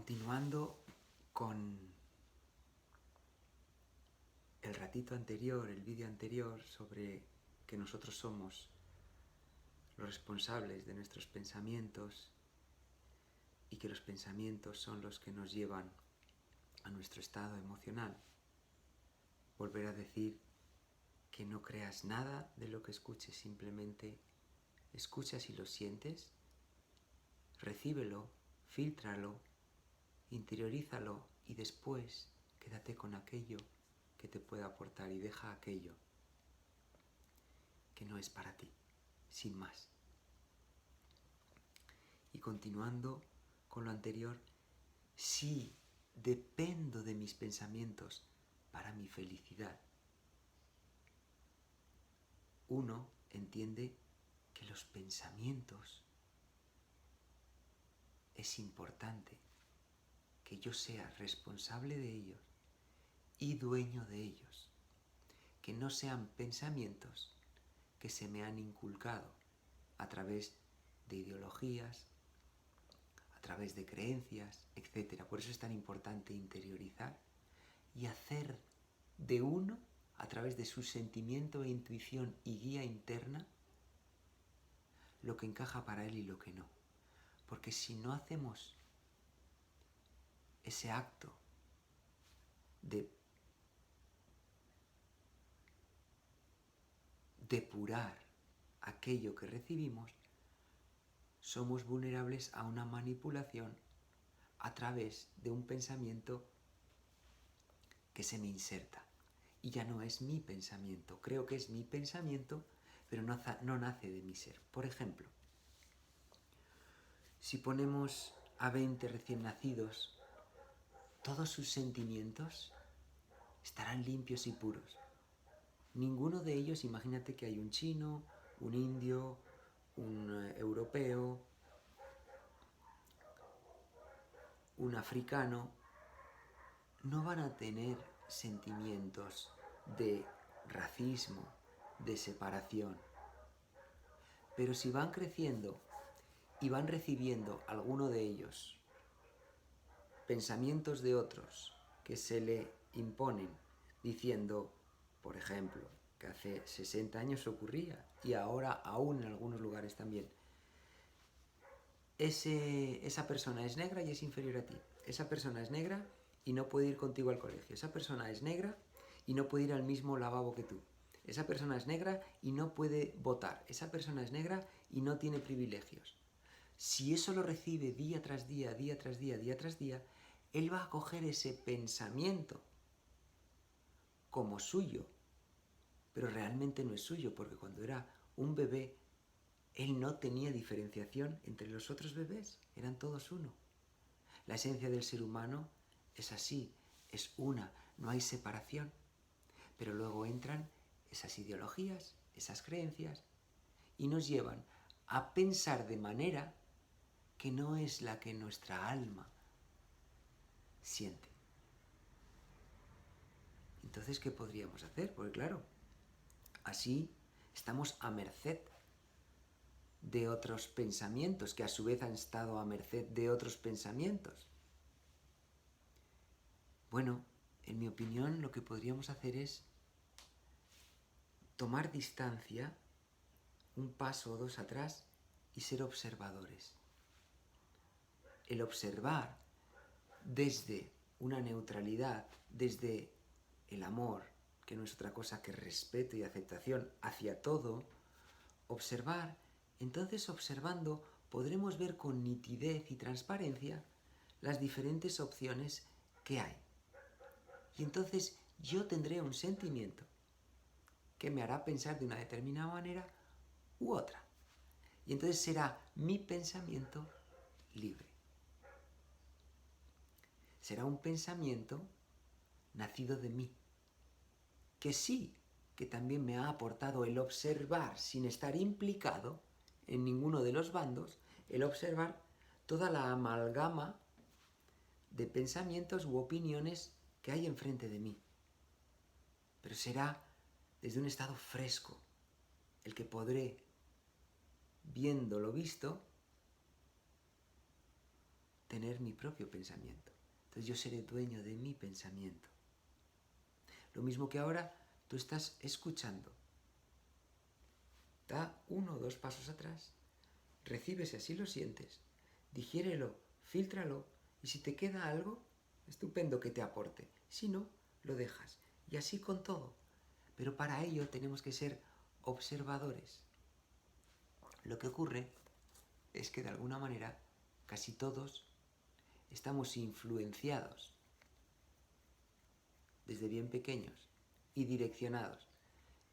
Continuando con el ratito anterior, el vídeo anterior sobre que nosotros somos los responsables de nuestros pensamientos y que los pensamientos son los que nos llevan a nuestro estado emocional, volver a decir que no creas nada de lo que escuches, simplemente escucha si lo sientes, recíbelo, fíltralo, interiorízalo y después quédate con aquello que te pueda aportar y deja aquello que no es para ti, sin más. Y continuando con lo anterior, si dependo de mis pensamientos para mi felicidad, uno entiende que los pensamientos es importante que yo sea responsable de ellos y dueño de ellos, que no sean pensamientos que se me han inculcado a través de ideologías, a través de creencias, etc. Por eso es tan importante interiorizar y hacer de uno, a través de su sentimiento e intuición y guía interna, lo que encaja para él y lo que no. Porque si no hacemos ese acto de depurar aquello que recibimos, somos vulnerables a una manipulación a través de un pensamiento que se me inserta. Y ya no es mi pensamiento. Creo que es mi pensamiento, pero no nace de mi ser. Por ejemplo, si ponemos a 20 recién nacidos, todos sus sentimientos estarán limpios y puros. Ninguno de ellos, imagínate que hay un chino, un indio, un europeo, un africano, no van a tener sentimientos de racismo, de separación. Pero si van creciendo y van recibiendo alguno de ellos pensamientos de otros que se le imponen, diciendo, por ejemplo, que hace 60 años ocurría y ahora aún en algunos lugares también, esa persona es negra y es inferior a ti, esa persona es negra y no puede ir contigo al colegio, esa persona es negra y no puede ir al mismo lavabo que tú, esa persona es negra y no puede votar, esa persona es negra y no tiene privilegios. Si eso lo recibe día tras día, día tras día, día tras día, él va a coger ese pensamiento como suyo, pero realmente no es suyo, porque cuando era un bebé, él no tenía diferenciación entre los otros bebés, eran todos uno. La esencia del ser humano es así, es una, no hay separación. Pero luego entran esas ideologías, esas creencias, y nos llevan a pensar de manera que no es la que nuestra alma siente. Entonces, ¿qué podríamos hacer? Porque claro, así estamos a merced de otros pensamientos, que a su vez han estado a merced de otros pensamientos. Bueno, en mi opinión, lo que podríamos hacer es tomar distancia, un paso o dos atrás, y ser observadores. El observar desde una neutralidad, desde el amor, que no es otra cosa que respeto y aceptación hacia todo, observar, entonces observando podremos ver con nitidez y transparencia las diferentes opciones que hay. Y entonces yo tendré un sentimiento que me hará pensar de una determinada manera u otra. Y entonces será mi pensamiento libre. Será un pensamiento nacido de mí, que sí, que también me ha aportado el observar sin estar implicado en ninguno de los bandos, el observar toda la amalgama de pensamientos u opiniones que hay enfrente de mí. Pero será desde un estado fresco, el que podré, viendo lo visto, tener mi propio pensamiento. Entonces yo seré dueño de mi pensamiento. Lo mismo que ahora tú estás escuchando. Da 1 o 2 pasos atrás, recibe si así lo sientes, digiérelo, fíltralo y si te queda algo, estupendo que te aporte. Si no, lo dejas. Y así con todo. Pero para ello tenemos que ser observadores. Lo que ocurre es que de alguna manera casi todos estamos influenciados desde bien pequeños y direccionados.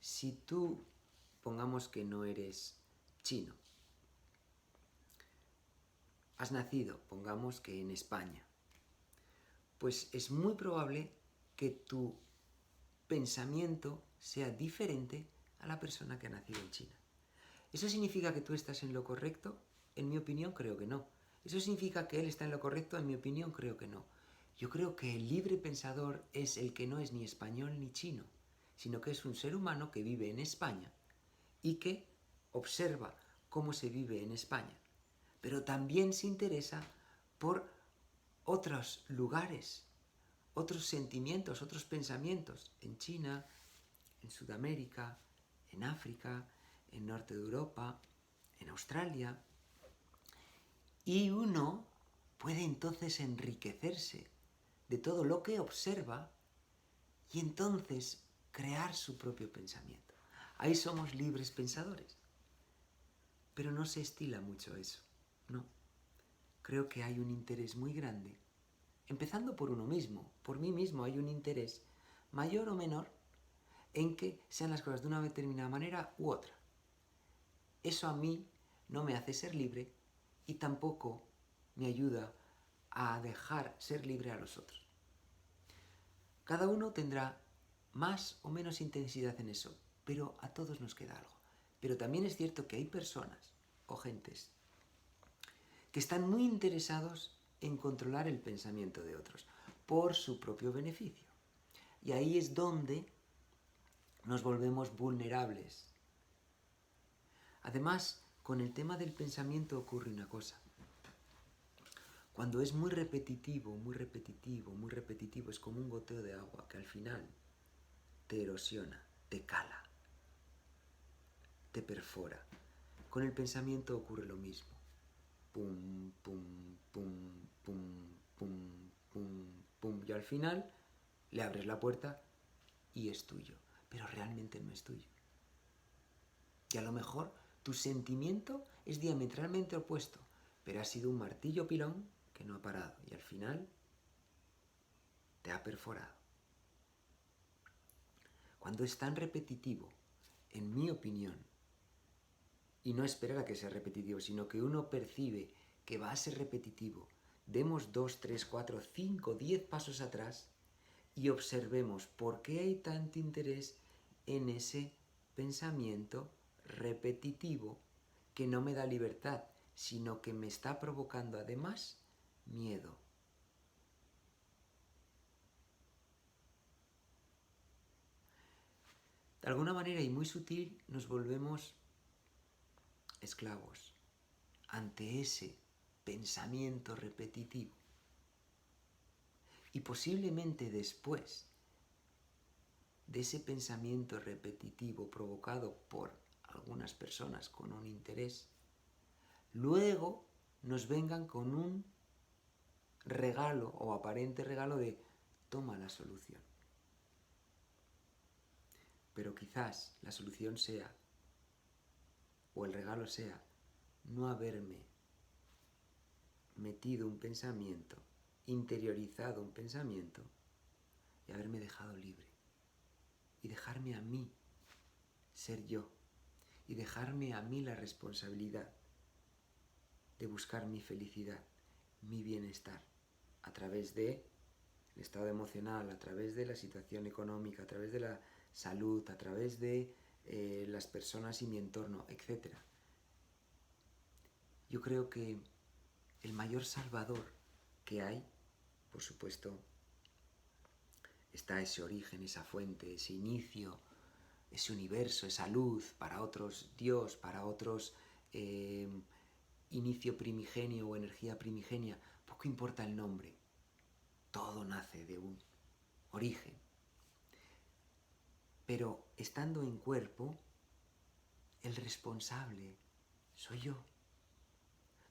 Si tú, pongamos que no eres chino, has nacido, pongamos que en España, pues es muy probable que tu pensamiento sea diferente a la persona que ha nacido en China. ¿Eso significa que tú estás en lo correcto? En mi opinión, creo que no. ¿Eso significa que él está en lo correcto? En mi opinión, creo que no. Yo creo que el libre pensador es el que no es ni español ni chino, sino que es un ser humano que vive en España y que observa cómo se vive en España, pero también se interesa por otros lugares, otros sentimientos, otros pensamientos en China, en Sudamérica, en África, en Norte de Europa, en Australia. Y uno puede entonces enriquecerse de todo lo que observa y entonces crear su propio pensamiento. Ahí somos libres pensadores. Pero no se estila mucho eso, no. Creo que hay un interés muy grande, empezando por uno mismo, por mí mismo hay un interés mayor o menor en que sean las cosas de una determinada manera u otra. Eso a mí no me hace ser libre y tampoco me ayuda a dejar ser libre a los otros. Cada uno tendrá más o menos intensidad en eso, pero a todos nos queda algo. Pero también es cierto que hay personas o gentes que están muy interesados en controlar el pensamiento de otros por su propio beneficio. Y ahí es donde nos volvemos vulnerables. Además, con el tema del pensamiento ocurre una cosa. Cuando es muy repetitivo, muy repetitivo, muy repetitivo, es como un goteo de agua que al final te erosiona, te cala, te perfora. Con el pensamiento ocurre lo mismo. Pum, pum, pum, pum, pum, pum, pum. Y al final le abres la puerta y es tuyo. Pero realmente no es tuyo. Y a lo mejor tu sentimiento es diametralmente opuesto, pero ha sido un martillo pilón que no ha parado y al final te ha perforado. Cuando es tan repetitivo, en mi opinión, y no esperar a que sea repetitivo, sino que uno percibe que va a ser repetitivo, demos 2, 3, 4, 5, 10 pasos atrás y observemos por qué hay tanto interés en ese pensamiento repetitivo que no me da libertad, sino que me está provocando además miedo. De alguna manera y muy sutil nos volvemos esclavos ante ese pensamiento repetitivo. Y posiblemente después de ese pensamiento repetitivo provocado por algunas personas con un interés, luego nos vengan con un regalo o aparente regalo de toma la solución. Pero quizás la solución sea, o el regalo sea, no haberme metido un pensamiento, interiorizado un pensamiento y haberme dejado libre. Y dejarme a mí ser yo. Y dejarme a mí la responsabilidad de buscar mi felicidad, mi bienestar, a través del estado emocional, a través de la situación económica, a través de la salud, a través de las personas y mi entorno, etc. Yo creo que el mayor salvador que hay, por supuesto, está ese origen, esa fuente, ese inicio, ese universo, esa luz, para otros Dios, para otros inicio primigenio o energía primigenia, Poco importa el nombre, todo nace de un origen. Pero estando en cuerpo, el responsable soy yo.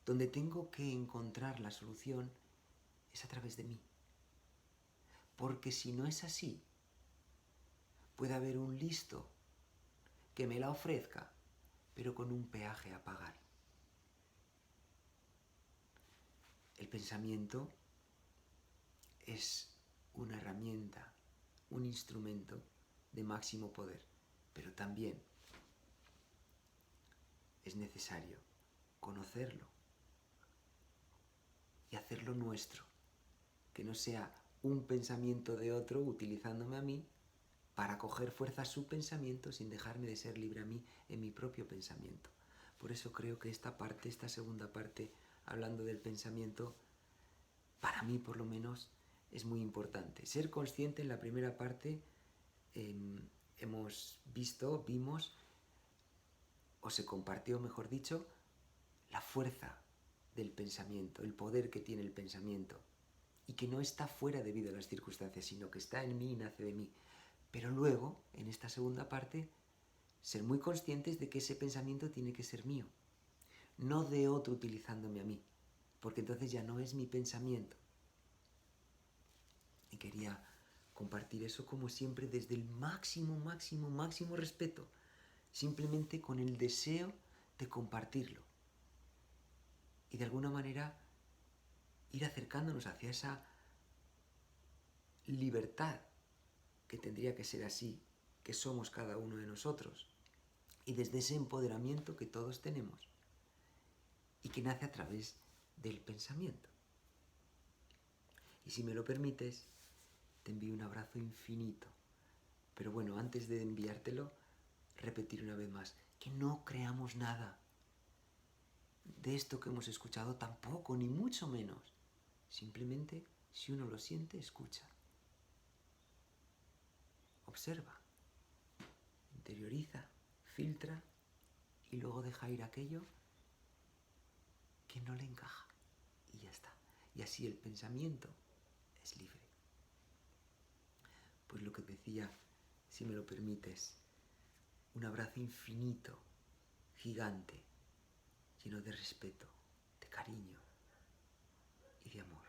Donde tengo que encontrar la solución es a través de mí. Porque si no es así, puede haber un listo que me la ofrezca, pero con un peaje a pagar. El pensamiento es una herramienta, un instrumento de máximo poder, pero también es necesario conocerlo y hacerlo nuestro, que no sea un pensamiento de otro utilizándome a mí para coger fuerza a su pensamiento sin dejarme de ser libre a mí en mi propio pensamiento. Por eso creo que esta segunda parte, hablando del pensamiento, para mí por lo menos es muy importante. Ser consciente en la primera parte, vimos, o se compartió, mejor dicho, la fuerza del pensamiento, el poder que tiene el pensamiento, y que no está fuera debido a las circunstancias, sino que está en mí y nace de mí. Pero luego, en esta segunda parte, ser muy conscientes de que ese pensamiento tiene que ser mío, no de otro utilizándome a mí, porque entonces ya no es mi pensamiento. Y quería compartir eso como siempre desde el máximo respeto, simplemente con el deseo de compartirlo. Y de alguna manera ir acercándonos hacia esa libertad que tendría que ser así, que somos cada uno de nosotros, y desde ese empoderamiento que todos tenemos y que nace a través del pensamiento. Y si me lo permites, te envío un abrazo infinito. Pero bueno, antes de enviártelo, repetir una vez más, que no creamos nada de esto que hemos escuchado, tampoco, ni mucho menos. Simplemente, si uno lo siente, escucha. Observa, interioriza, filtra y luego deja ir aquello que no le encaja. Y ya está. Y así el pensamiento es libre. Pues lo que decía, si me lo permites, un abrazo infinito, gigante, lleno de respeto, de cariño y de amor.